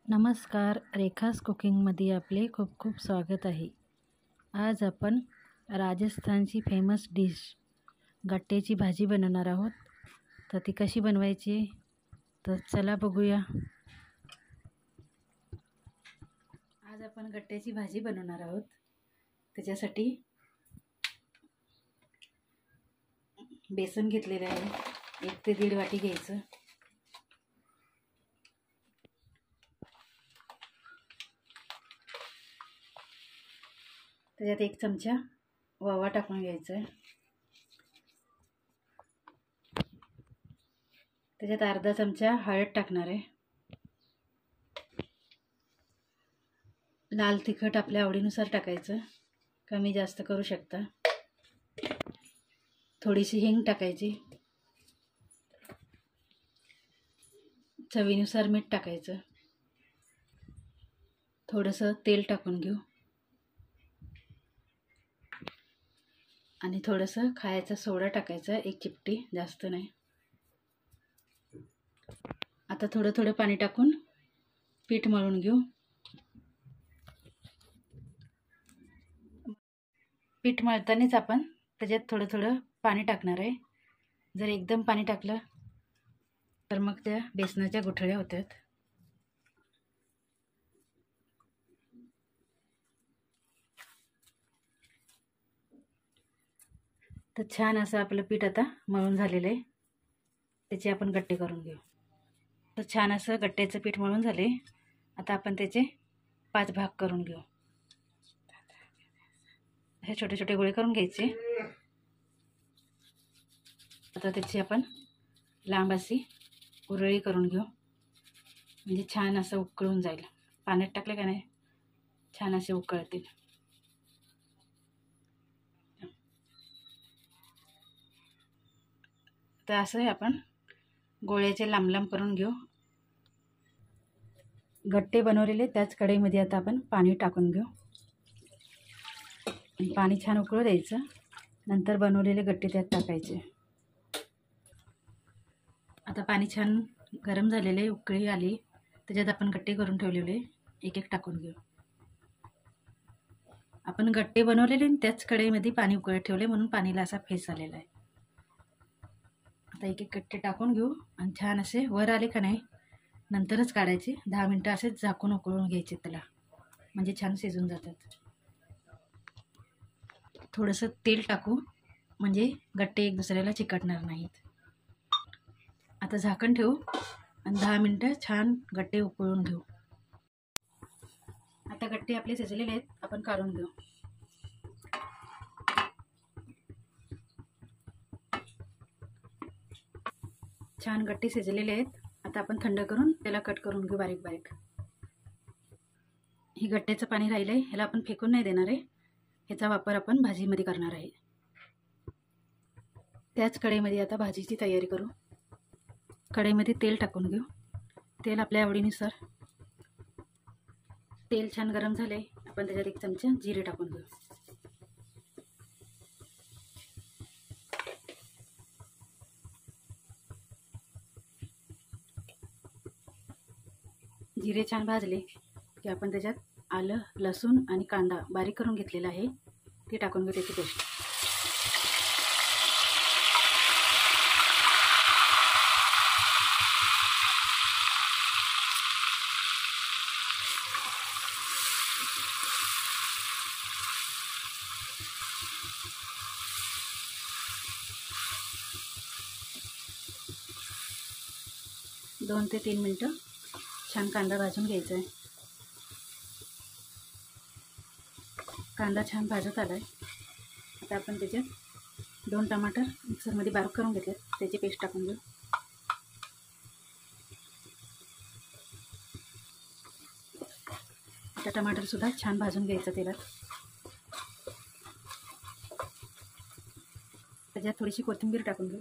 नमस्कार, रेखास कुकिंगमध्ये आपले खूप खूप स्वागत आहे. आज आपण राजस्थानची फेमस डिश गट्ट्याची भाजी बनवणार आहोत. तर ती कशी बनवायची तर चला बघूया. आज आपण गट्ट्याची भाजी बनवणार आहोत. त्याच्यासाठी बेसन घेतलेलं आहे, 1 ते 1.5 वाटी घ्यायचं. त्याच्यात 1 चमचा ओवा टाकून घ्यायचा आहे. त्याच्यात अर्धा चमचा हळद टाकणार आहे. लाल तिखट आपल्या आवडीनुसार टाकायचं, कमी जास्त करू शकता. थोडीशी हिंग टाकायची. चवीनुसार मीठ टाकायचं. थोडंसं तेल टाकून घेऊ आणि थोडंसं खायचा सोडा टाकायचा, 1 चिमटी, जास्त नाही. आता थोडं थोडं पाणी टाकून पीठ मळून घेऊ. पीठ मळतानाच आपण त्याच्यात थोडं थोडं पाणी टाकणार आहे. जर एकदम पाणी टाकलं तर मग त्या बेसनाच्या गुठळ्या होतात. तर छान असं आपलं पीठ आता मळून झालेलं आहे. त्याचे आपण गट्टे करून घेऊ. तर छान असं गट्ट्याचं पीठ मळून झाले. आता आपण त्याचे 5 भाग करून घेऊ. हे छोटे छोटे गोळे करून घ्यायचे. आता त्याची आपण लांब अशी उरळी करून घेऊ, म्हणजे छान असं उकळून जाईल. पाण्यात टाकले का नाही छान असे उकळतील. तर असं आपण गोळ्याचे लांब लांब करून घेऊ. गट्टे बनवलेले त्याच कढईमध्ये आता आपण पाणी टाकून घेऊ. पाणी छान उकळू द्यायचं. नंतर बनवलेले गट्टे त्यात टाकायचे. आता पाणी छान गरम झालेले, उकळी आली. त्याच्यात आपण गट्टे करून ठेवलेले एक एक टाकून घेऊ. आपण गट्टे बनवलेले त्याच कढईमध्ये पाणी उकळत ठेवले, म्हणून पाणीला असा फेस आलेला आहे. आता एक एक गट्टे टाकून घेऊ आणि छान असे वर आले का नाही नंतरच काढायचे. 10 मिनटं असेच झाकून उकळून घ्यायचे त्याला, म्हणजे छान शिजून जातात. थोडंसं तेल टाकू, म्हणजे गट्टे एक दुसऱ्याला चिकटणार नाहीत. आता झाकण ठेवू आणि 10 मिनटं छान गट्टे उकळून घेऊ. आता गट्टे आपले शिजलेले आहेत, आपण काढून घेऊ. छान गट्टे शिजलेले आहेत. आता आपण थंड करून त्याला कट करून घेऊ बारीक बारीक. ही गट्ट्याचं पाणी राहिलं आहे, ह्याला आपण फेकून नाही देणार आहे. ह्याचा वापर आपण भाजीमध्ये करणार आहे. त्याच कढईमध्ये आता भाजीची तयारी करू. कढईमध्ये तेल टाकून घेऊ. तेल आपल्या आवडीनुसार. तेल छान गरम झाले, आपण त्याच्यात 1 चमचा जिरे टाकून घेऊ. जिरे छान भाजले की आपण त्याच्यात आलं, लसूण आणि कांदा बारीक करून घेतलेला आहे ते टाकून घेऊ. त्याची पेस्ट. दोन ते 3 मिनटं छान कांदा भाजून घ्यायचा आहे. कांदा छान भाजत आला आहे. आता आपण त्याच्यात 2 टमाटर मिक्सरमध्ये बारीक करून घेतले, त्याची पेस्ट टाकून घेऊ. आता टमाटरसुद्धा छान भाजून घ्यायचं तेलात. त्याच्यात थोडीशी कोथिंबीर टाकून घेऊ.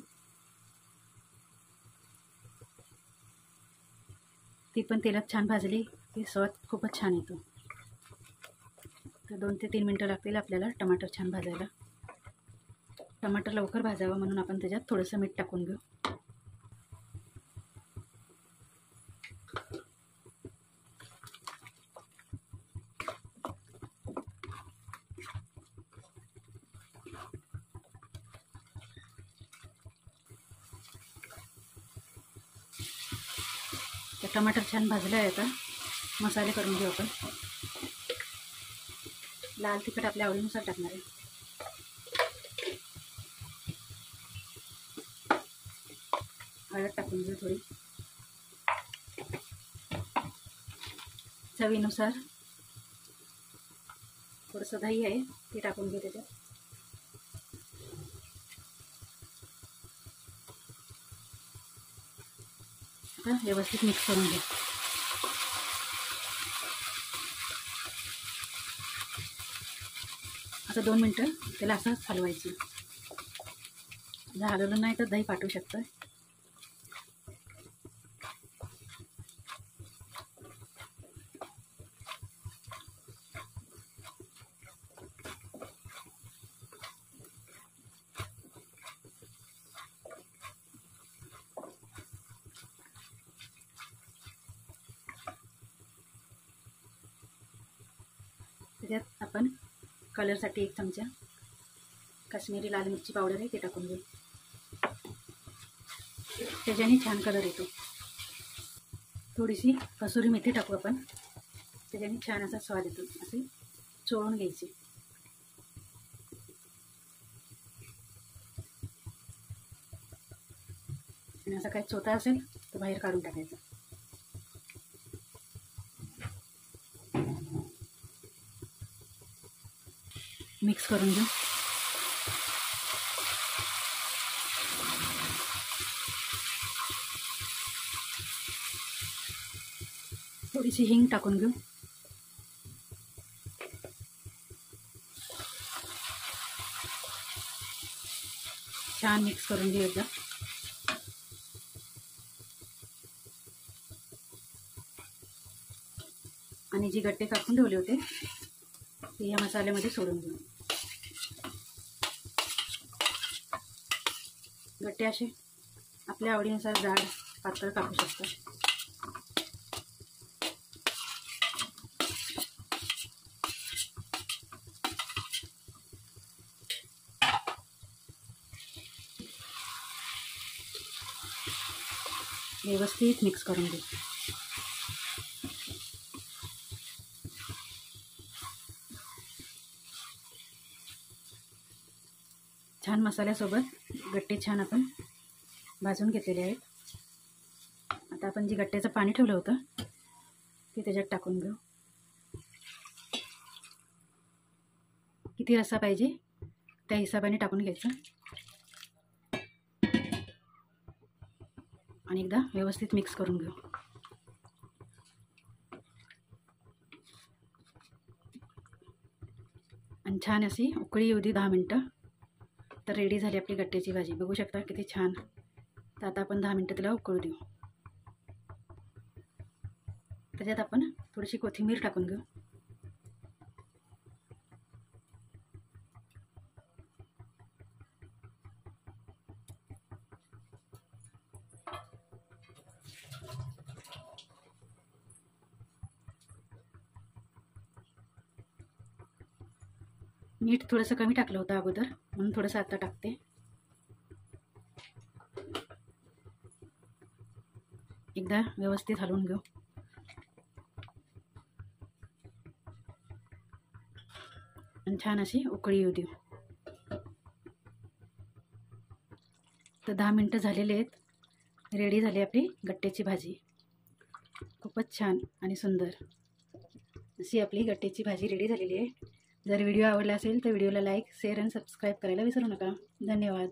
ती पण तेलात छान भाजली की स्वाद खूपच छान येतो. तर 2 ते 3 मिनटं लागतील आपल्याला टमाटर छान भाजायला. टमाटर लवकर भाजावं म्हणून आपण त्याच्यात थोडंसं मीठ टाकून घेऊ. तर टमाटर छान भाजले आहे. आता मसाले करून घेऊ आपण. लाल तिखट आपल्या आवडीनुसार टाकणार आहे. हळद टाकून घेऊ थोडी. चवीनुसार थोडंसं दही आहे ते टाकून घेऊ त्याच्यात. आता व्यवस्थित मिक्स करून घ्या. आता 2 मिनटं त्याला असंच हलवायचं. जर हलवलं नाही तर दही पाठवू शकतं. त्याच्यात आपण कलरसाठी 1 चमचा काश्मीरी लाल मिरची पावडर आहे ते टाकून घेऊ. त्याच्याने छान कलर येतो. थोडीशी कसुरी मेथी टाकू आपण. त्याच्याने छान असा स्वाद येतो. असे चोळून घ्यायचे. आणि असा काही चोथा असेल तर बाहेर काढून टाकायचा. मिक्स करून घेऊ. थोडीशी हिंग टाकून घेऊ. छान मिक्स करून घेऊ एकदा. आणि जी गट्टे कापून ठेवले होते ते या मसाल्यामध्ये सोडून घेऊ. गट्टे असे आपल्या आवडीनुसार जाड पातळ कापू शकतो. व्यवस्थित मिक्स करून घेऊ. छान मसाल्यासोबत गट्टे छान आपण भाजून घेतलेले आहेत. आता आपण जी गट्ट्याचं पाणी ठेवलं होतं ते त्याच्यात टाकून घेऊ. किती रस्सा पाहिजे त्या हिशोबाने टाकून घ्यायचं. आणि एकदा व्यवस्थित मिक्स करून घेऊ. आणि छान अशी उकळी येऊ दे 10 मिनटं. तर रेडी झाली आपली गट्ट्याची भाजी. बघू शकता किती छान. तर आता आपण 10 मिनटं त्याला उकळू देऊ. त्याच्यात आपण थोडीशी कोथिंबीर टाकून घेऊ. मीठ थोडंसं कमी टाकलं होतं अगोदर म्हणून थोडंसं आता टाकते. एकदा व्यवस्थित हलवून घेऊ. आणि छान अशी उकळी येऊ देऊ. तर 10 मिनटं झालेले आहेत. रेडी झाली आपली गट्ट्याची भाजी. खूपच छान आणि सुंदर अशी आपली गट्ट्याची भाजी रेडी झालेली आहे. जर व्हिडिओ आवडला असेल तर व्हिडिओला लाईक, शेअर आणि सबस्क्राईब करायला विसरू नका. धन्यवाद.